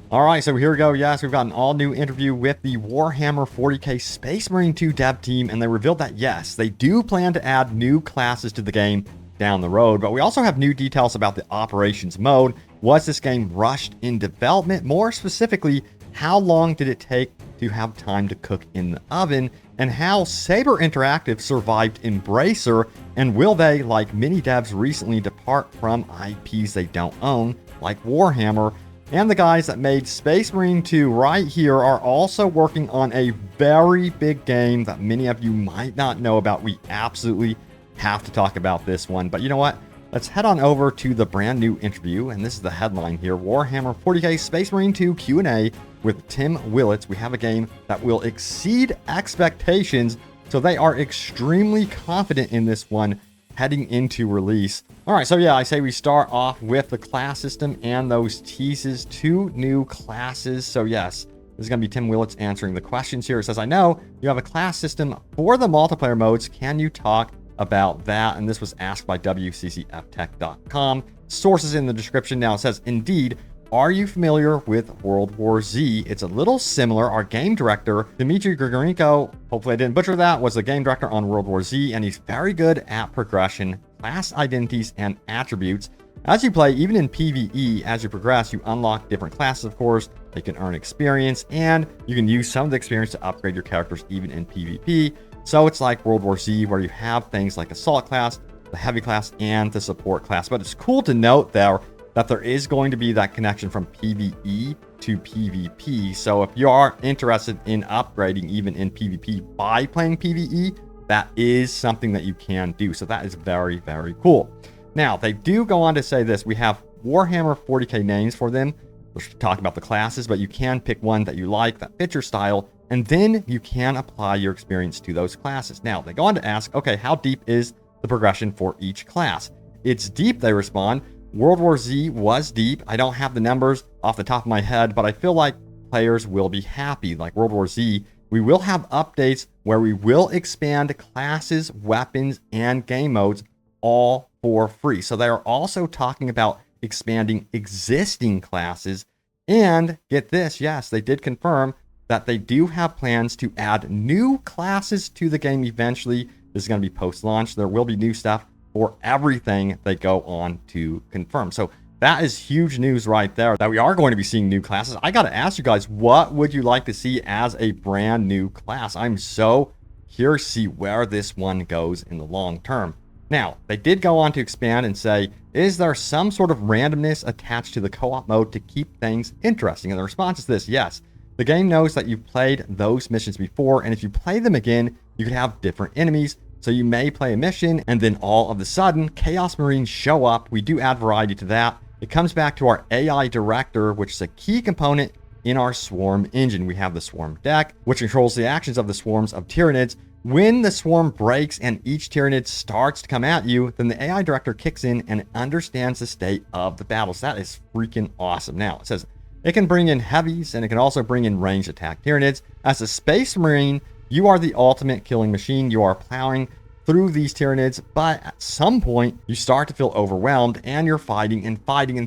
All right, so here we go. Yes, we've got an all-new interview with the Warhammer 40k Space Marine 2 dev team, and they revealed that, yes, they do plan to add new classes to the game down the road, but we also have new details about the operations mode. Was this game rushed in development? More specifically, how long did it take to have time to cook in the oven? And how Saber Interactive survived Embracer, and will they, like many devs recently, depart from IPs they don't own, like Warhammer? And the guys that made Space Marine 2 right here are also working on a very big game that many of you might not know about. We absolutely have to talk about this one. But you know what? Let's head on over to the brand new interview. And this is the headline here. Warhammer 40k Space Marine 2 Q&A with Tim Willits. We have a game that will exceed expectations. So they are extremely confident in this one heading into release. All right, so yeah, I say we start off with the class system and those teases, 2 new classes. So yes, this is going to be Tim Willits answering the questions here. It says, I know you have a class system for the multiplayer modes. Can you talk about that? And this was asked by WCCFtech.com. Sources in the description. Now it says, indeed, are you familiar with World War Z? It's a little similar. Our game director, Dmitry Grigorenko, hopefully I didn't butcher that, was the game director on World War Z, and he's very good at progression, class identities, and attributes. As you play, even in PvE, as you progress, you unlock different classes, of course. They can earn experience, and you can use some of the experience to upgrade your characters even in PvP. So it's like World War Z, where you have things like Assault class, the Heavy class, and the Support class. But it's cool to note there that there is going to be that connection from PvE to PvP. So if you are interested in upgrading even in PvP by playing PvE, that is something that you can do. So that is very, very cool. Now, they do go on to say this. We have Warhammer 40k names for them. We're talking about the classes, but you can pick one that you like, that fits your style, and then you can apply your experience to those classes. Now, they go on to ask, okay, how deep is the progression for each class? It's deep, they respond. World War Z was deep. I don't have the numbers off the top of my head, but I feel like players will be happy. Like World War Z, we will have updates where we will expand classes, weapons, and game modes all for free. So they are also talking about expanding existing classes. And get this, yes, they did confirm that they do have plans to add new classes to the game eventually. This is going to be post-launch. There will be new stuff for everything they go on to confirm. So that is huge news right there, that we are going to be seeing new classes. I got to ask you guys, what would you like to see as a brand new class? I'm so curious to see where this one goes in the long term. Now, they did go on to expand and say, is there some sort of randomness attached to the co-op mode to keep things interesting? And the response is this: yes. The game knows that you've played those missions before, and if you play them again, you could have different enemies. So you may play a mission, and then all of a sudden, Chaos Marines show up. We do add variety to that. It comes back to our AI Director, which is a key component in our Swarm engine. We have the Swarm deck, which controls the actions of the swarms of Tyranids. When the swarm breaks and each Tyranid starts to come at you, then the AI Director kicks in and it understands the state of the battle. So that is freaking awesome. Now, it says it can bring in heavies, and it can also bring in ranged attack Tyranids. As a Space Marine, you are the ultimate killing machine. You are plowing through these Tyranids, but at some point, you start to feel overwhelmed, and you're fighting, and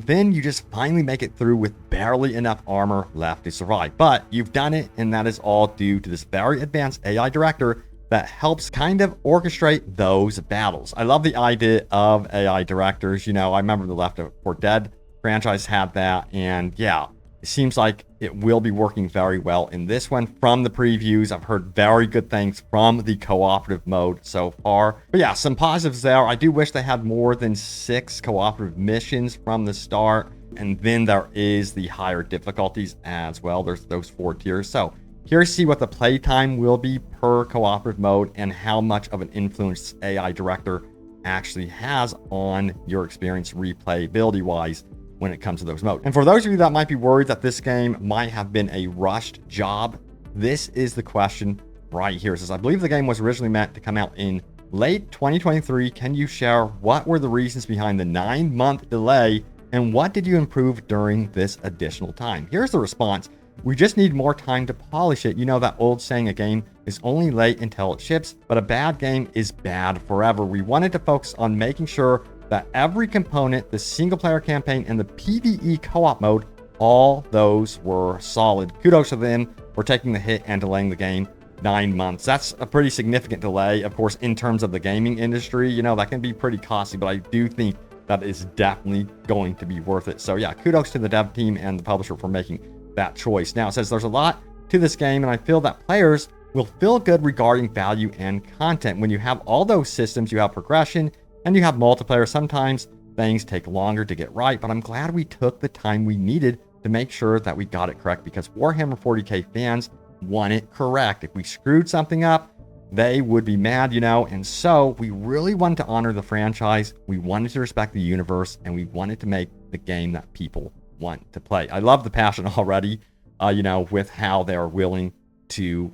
then you just finally make it through with barely enough armor left to survive. But you've done it, and that is all due to this very advanced AI Director that helps kind of orchestrate those battles. I love the idea of AI Directors. You know, I remember the Left 4 Dead franchise had that, and yeah, it seems like it will be working very well in this one. From the previews, I've heard very good things from the cooperative mode so far. But yeah, some positives there. I do wish they had more than 6 cooperative missions from the start. And then there is the higher difficulties as well. There's those 4 tiers. So here to see what the playtime will be per cooperative mode and how much of an influence AI Director actually has on your experience replayability-wise when it comes to those modes. And for those of you that might be worried that this game might have been a rushed job, this is the question right here. It says, I believe the game was originally meant to come out in late 2023. Can you share what were the reasons behind the 9-month delay, and what did you improve during this additional time? Here's the response. We just need more time to polish it. You know that old saying, a game is only late until it ships, but a bad game is bad forever. We wanted to focus on making sure that every component, the single player campaign and the PvE co-op mode, all those were solid. Kudos to them for taking the hit and delaying the game 9 months. That's a pretty significant delay. Of course, in terms of the gaming industry, that can be pretty costly, but I do think that is definitely going to be worth it. So yeah, kudos to the dev team and the publisher for making that choice. Now, it says there's a lot to this game, and I feel that players will feel good regarding value and content. When you have all those systems, you have progression and you have multiplayer. Sometimes things take longer to get right, but I'm glad we took the time we needed to make sure that we got it correct, because Warhammer 40k fans want it correct. If we screwed something up, they would be mad, and so we really wanted to honor the franchise. We wanted to respect the universe, and we wanted to make the game that people want to play. I love the passion already, with how they're willing to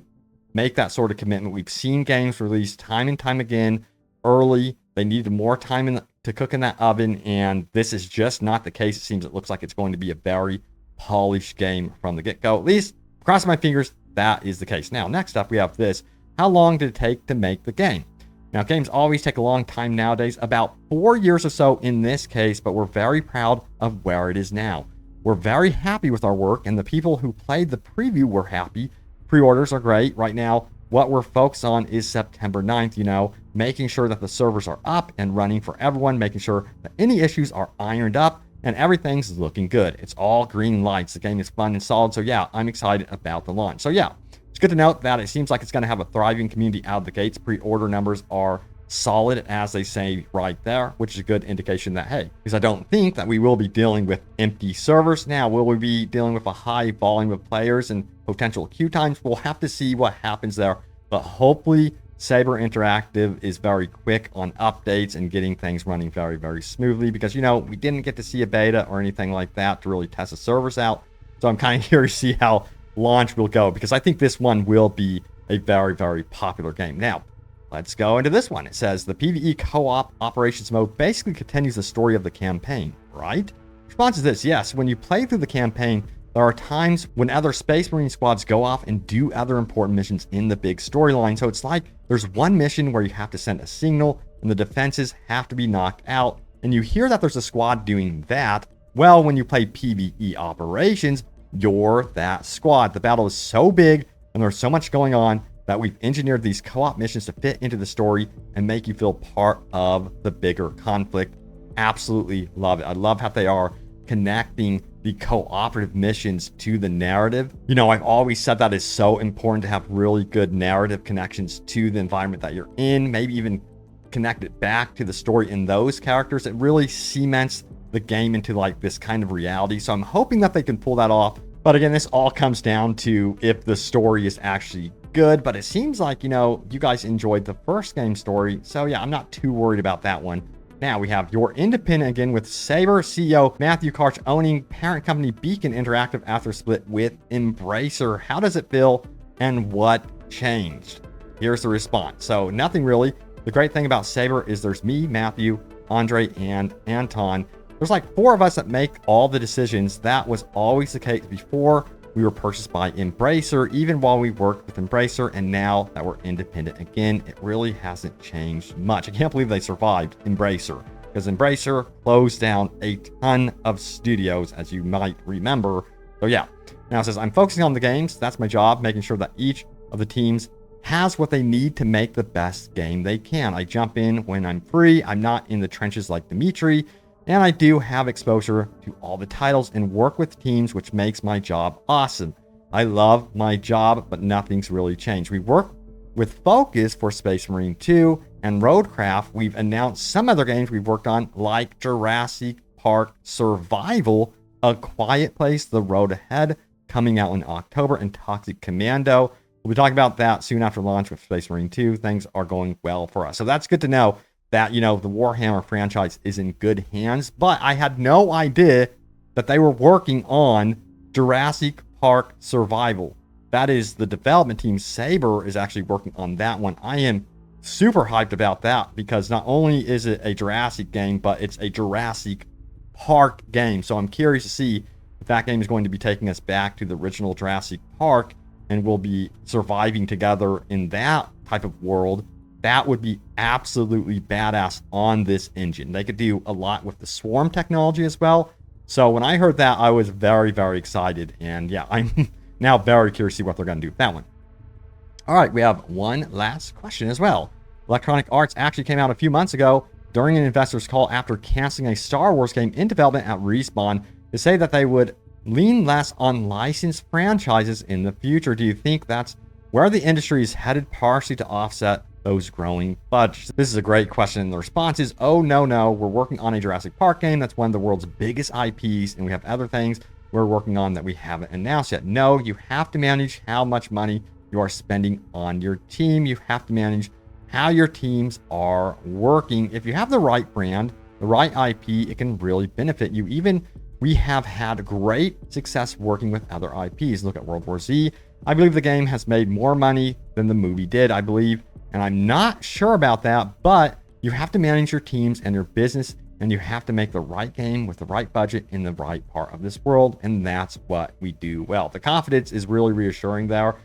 make that sort of commitment. We've seen games released time and time again early. They needed more time to cook in that oven, and this is just not the case. It looks like it's going to be a very polished game from the get-go. At least, cross my fingers, that is the case. Now, next up, we have this. How long did it take to make the game? Now, games always take a long time nowadays, about 4 years or so in this case, but we're very proud of where it is now. We're very happy with our work, and the people who played the preview were happy. Pre-orders are great. Right now, what we're focused on is September 9th, making sure that the servers are up and running for everyone, making sure that any issues are ironed up, and everything's looking good. It's all green lights. The game is fun and solid, so yeah, I'm excited about the launch. So yeah, it's good to note that it seems like it's going to have a thriving community out of the gates. Pre-order numbers are solid, as they say right there, which is a good indication that, hey, because I don't think that we will be dealing with empty servers. Now, will we be dealing with a high volume of players and potential queue times? We'll have to see what happens there, but hopefully Saber Interactive is very quick on updates and getting things running very, very smoothly, because, we didn't get to see a beta or anything like that to really test the servers out. So I'm kind of curious to see how launch will go, because I think this one will be a very, very popular game. Now, let's go into this one. It says the PvE co-op operations mode basically continues the story of the campaign, right? Response is this: yes, when you play through the campaign, there are times when other Space Marine squads go off and do other important missions in the big storyline. So it's like there's one mission where you have to send a signal and the defenses have to be knocked out, and you hear that there's a squad doing that. Well, when you play PvE operations, you're that squad. The battle is so big and there's so much going on that we've engineered these co-op missions to fit into the story and make you feel part of the bigger conflict. Absolutely love it. I love how they are connecting the cooperative missions to the narrative. I've always said that is so important to have really good narrative connections to the environment that you're in, maybe even connect it back to the story in those characters. It really cements the game into like this kind of reality. So I'm hoping that they can pull that off. But again, this all comes down to if the story is actually good. But it seems like, you guys enjoyed the first game story. So yeah, I'm not too worried about that one. Now we have Your Independent again with Saber CEO Matthew Karch owning parent company Beacon Interactive after split with Embracer. How does it feel and what changed? Here's the response. So nothing really. The great thing about Saber is there's me, Matthew, Andre, and Anton. There's like 4 of us that make all the decisions. That was always the case before we were purchased by Embracer, even while we worked with Embracer, and now that we're independent again, it really hasn't changed much. I can't believe they survived Embracer, because Embracer closed down a ton of studios, as you might remember. So yeah, now it says, I'm focusing on the games. That's my job, making sure that each of the teams has what they need to make the best game they can. I jump in when I'm free. I'm not in the trenches like Dimitri. And I do have exposure to all the titles and work with teams, which makes my job awesome. I love my job, but nothing's really changed. We work with Focus for Space Marine 2 and Roadcraft. We've announced some other games we've worked on, like Jurassic Park Survival, A Quiet Place, The Road Ahead, coming out in October, and Toxic Commando. We'll be talking about that soon after launch with Space Marine 2. Things are going well for us. So that's good to know that, the Warhammer franchise is in good hands. But I had no idea that they were working on Jurassic Park Survival. That is the development team. Saber is actually working on that one. I am super hyped about that, because not only is it a Jurassic game, but it's a Jurassic Park game. So I'm curious to see if that game is going to be taking us back to the original Jurassic Park, and we'll be surviving together in that type of world. That would be absolutely badass on this engine. They could do a lot with the swarm technology as well. So when I heard that, I was very, very excited. And yeah, I'm now very curious to see what they're going to do with that one. All right, we have one last question as well. Electronic Arts actually came out a few months ago during an investor's call after canceling a Star Wars game in development at Respawn to say that they would lean less on licensed franchises in the future. Do you think that's where the industry is headed, partially to offset those growing budgets? This is a great question. And the response is, oh, no. We're working on a Jurassic Park game. That's one of the world's biggest IPs. And we have other things we're working on that we haven't announced yet. No, you have to manage how much money you are spending on your team. You have to manage how your teams are working. If you have the right brand, the right IP, it can really benefit you. Even we have had great success working with other IPs. Look at World War Z. I believe the game has made more money than the movie did, I believe. And I'm not sure about that, but you have to manage your teams and your business, and you have to make the right game with the right budget in the right part of this world. And that's what we do well. The confidence is really reassuring there.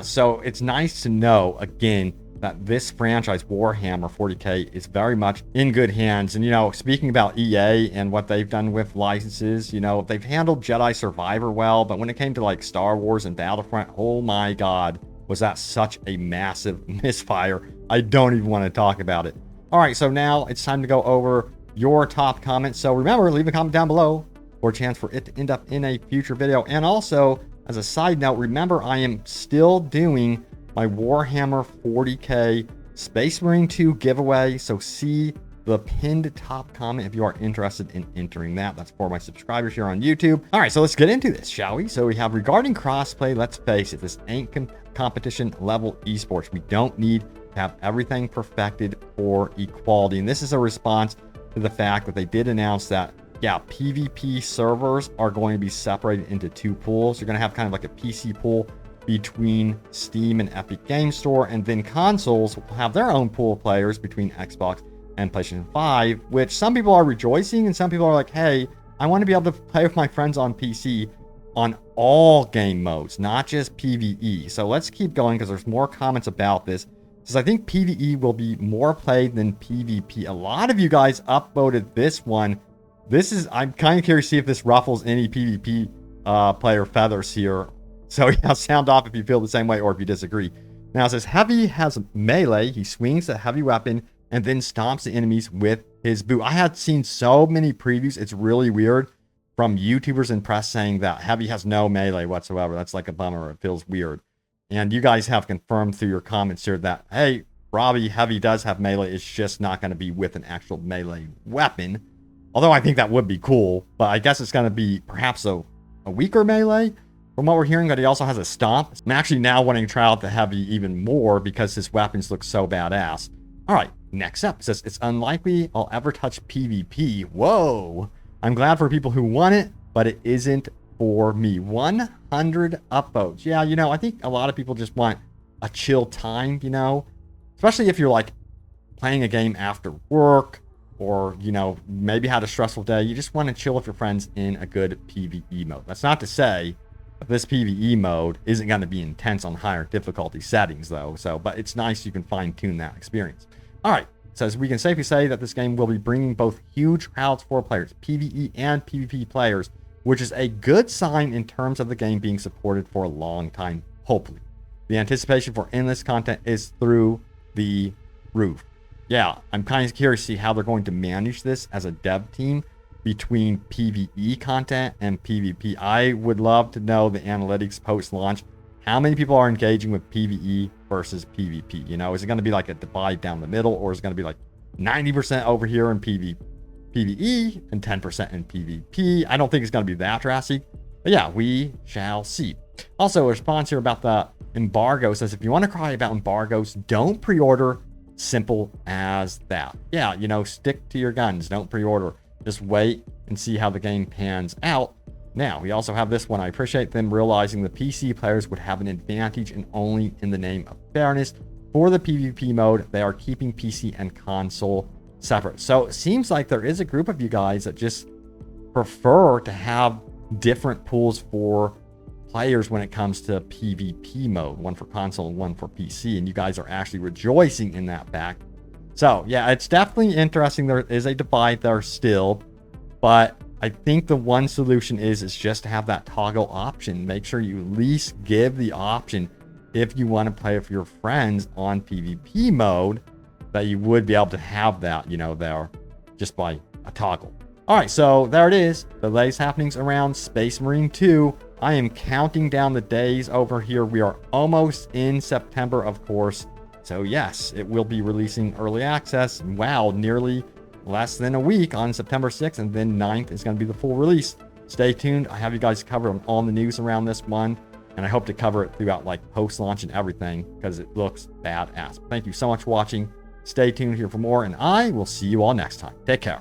So it's nice to know, again, that this franchise, Warhammer 40k, is very much in good hands. And, you know, speaking about EA and what they've done with licenses, you know, they've handled Jedi Survivor well, but when it came to like Star Wars and Battlefront, oh my God, was that such a massive misfire. I don't even want to talk about it. All right, so now it's time to go over your top comments. So remember, leave a comment down below for a chance for it to end up in a future video. And also, as a side note, remember, I am still doing my Warhammer 40k Space Marine 2 giveaway. So see the pinned top comment if you are interested in entering that. That's for my subscribers here on YouTube. All right, so let's get into this, shall we? So we have regarding crossplay, let's face it, this ain't competition level esports. We don't need to have everything perfected for equality. And this is a response to the fact that they did announce that, yeah, PvP servers are going to be separated into two pools. You're going to have kind of like a PC pool between Steam and Epic Games Store, and then consoles will have their own pool of players between Xbox and PlayStation 5, which some people are rejoicing, and some people are like, hey, I want to be able to play with my friends on PC on all game modes, not just PvE. So let's keep going because there's more comments about this. Because I think PvE will be more played than PvP. A lot of you guys upvoted this one. I'm kind of curious to see if this ruffles any PvP player feathers here. So yeah, sound off if you feel the same way or if you disagree. Now it says Heavy has melee. He swings the heavy weapon and then stomps the enemies with his boot. I had seen so many previews. It's really weird from YouTubers and press saying that Heavy has no melee whatsoever. That's like a bummer. It feels weird. And you guys have confirmed through your comments here that, hey, Robbie, Heavy does have melee. It's just not going to be with an actual melee weapon. Although I think that would be cool. But I guess it's going to be perhaps a weaker melee. From what we're hearing, that he also has a stomp. I'm actually now wanting to try out the Heavy even more because his weapons look so badass. All right, next up. It says, it's unlikely I'll ever touch PvP. Whoa. I'm glad for people who want it, but it isn't for me. 100 upvotes. Yeah, you know, I think a lot of people just want a chill time, you know, especially if you're like playing a game after work or, you know, maybe had a stressful day. You just want to chill with your friends in a good PvE mode. That's not to say this PvE mode isn't going to be intense on higher difficulty settings, though. But it's nice you can fine-tune that experience. All right. It says, we can safely say that this game will be bringing both huge crowds for players, PvE and PvP players, which is a good sign in terms of the game being supported for a long time, hopefully. The anticipation for endless content is through the roof. Yeah, I'm kind of curious to see how they're going to manage this as a dev team between PvE content and PvP. I would love to know the analytics post-launch. How many people are engaging with PvE versus PvP? You know, is it going to be like a divide down the middle, or is it going to be like 90% over here in PvE and 10% in PvP? I don't think it's going to be that drastic. But yeah, we shall see. Also, a response here about the embargo says, if you want to cry about embargoes, don't pre-order. Simple as that. Yeah, you know, stick to your guns. Don't pre-order. Just wait and see how the game pans out. Now, we also have this one. I appreciate them realizing the PC players would have an advantage, and only in the name of fairness. For the PvP mode, they are keeping PC and console separate. So it seems like there is a group of you guys that just prefer to have different pools for players when it comes to PvP mode. One for console and one for PC. And you guys are actually rejoicing in that fact. So yeah, it's definitely interesting. There is a divide there still, but I think the one solution is just to have that toggle option. Make sure you at least give the option if you want to play with your friends on PvP mode, that you would be able to have that, there just by a toggle. All right, so there it is. The latest happenings around Space Marine 2. I am counting down the days over here. We are almost in September, of course. So yes, it will be releasing early access. Wow, nearly less than a week on September 6th, and then 9th is going to be the full release. Stay tuned. I have you guys covered on all the news around this one, and I hope to cover it throughout like post-launch and everything because it looks badass. Thank you so much for watching. Stay tuned here for more, and I will see you all next time. Take care.